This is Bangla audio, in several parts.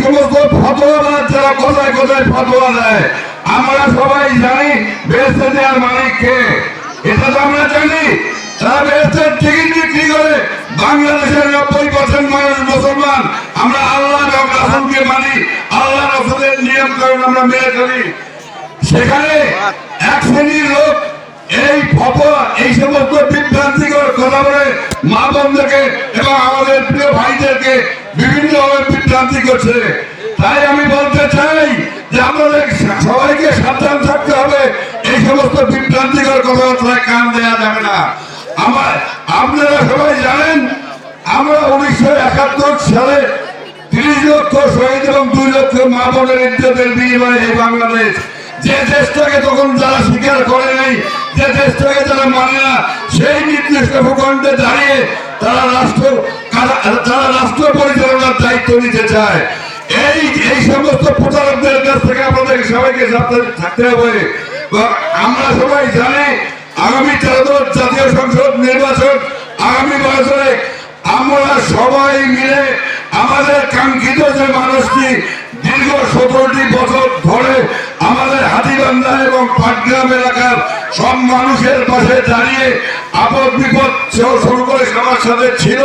সমস্ত ফতোয়াবাজ যারা কোথায় কোথায় ফতোয়া দেয়, আমরা সবাই জানি বেহেশতে দেওয়ার মালিক কে। এটা তো আমরা জানি। তারা বেহেশতের টিকিট বিক্রি করে। বাংলাদেশের 90% মানুষ মুসলমান। আমরা আল্লাহ এবং রাসূলকে মানি, আল্লাহ রাসূলের নিয়ম কানুন আমরা মেনে চলি। সেখানে এক শ্রেণীর লোক এই ফতোয়া, এই সমস্ত বিভ্রান্তিকর কথা বলে মা বোনদেরকে এবং আমাদের প্রিয় ভাইদেরকে বিভিন্নভাবে বিভ্রান্তি করছে। তাই আমি বলতে চাই যে আমাদের সবাইকে সাবধান থাকতে হবে। এই সমস্ত বিভ্রান্তিকর কথাবার্তায় কান দেওয়া যাবে না। আপনারা সবাই জানেন, আমরা 1971 সালে 30 লক্ষ শহীদ এবং 2 লক্ষ মা বোনের ইজ্জতের বিনিময়ে এই বাংলাদেশ, যে দেশটাকে তখন যারা স্বীকার করে নাই, যে দেশটাকে যারা মানে না, সেই নির্দিষ্ট ভূখণ্ডে দাঁড়িয়ে তারা রাষ্ট্র পরিচালনার দায়িত্ব নিতে চায়। এই সমস্ত প্রচারকদের কাছ থেকে আমাদের সবাইকে থাকতে হবে। আমরা সবাই জানি আগামী 13 জাতীয় সংসদ নির্বাচন আগামী বছরে আমরা সবাই মিলে আমাদের কাঙ্ক্ষিত যে মানুষটি দীর্ঘ 17টি বছর ধরে আমাদের হাতীবান্ধা এবং পাটগ্রাম এলাকার সব মানুষের পাশে দাঁড়িয়ে আপদ বিপদ শুরু করে সবার সাথে ছিল,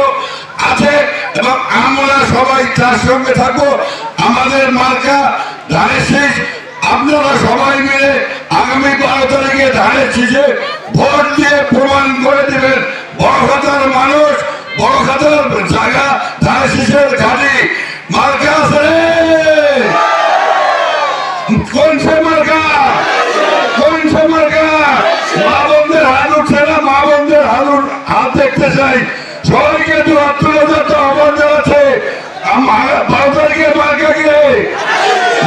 আছে এবং আমরা সবাই তার সঙ্গে থাকবো। আমাদের মার্কা ধানের শীষ। আপনারা সবাই মিলে আগামী 12 তারিখে ধানের শীষে ভোট দিয়ে প্রমাণ করে দেবেন বড়খাতার মানুষ, বড়খাতার জায়গা ধানের শীষের ঘাটি। মার্কা আছে, কোন সে মার্কা? কোন সে মার্কা? মা বোনদের হাত উঠছে না, মা বোনদের হাত দেখতে চাই। সবাইকে দু হাত তুলে যাতে আহ্বান জানাচ্ছে। 12 তারিখে মার্কা কে?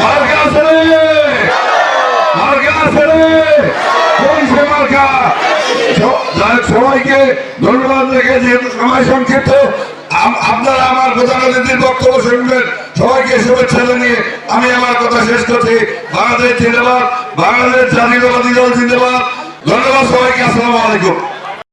মার্কা আছে রে, মার্কা আছে রে, কোন সে মার্কা? সবাইকে ধন্যবাদ রেখে, যেহেতু সময় সংক্ষিপ্ত, আপনারা আমার প্রধান অতিথির বক্তব্য শুনবেন। সবাইকে শুভেচ্ছা জানিয়ে আমি আমার কথা শেষ করছি। বাংলাদেশ জিন্দাবাদ, বাংলাদেশ জাতীয়তাবাদী দল জিন্দাবাদ। ধন্যবাদ সবাইকে। আসসালামু আলাইকুম।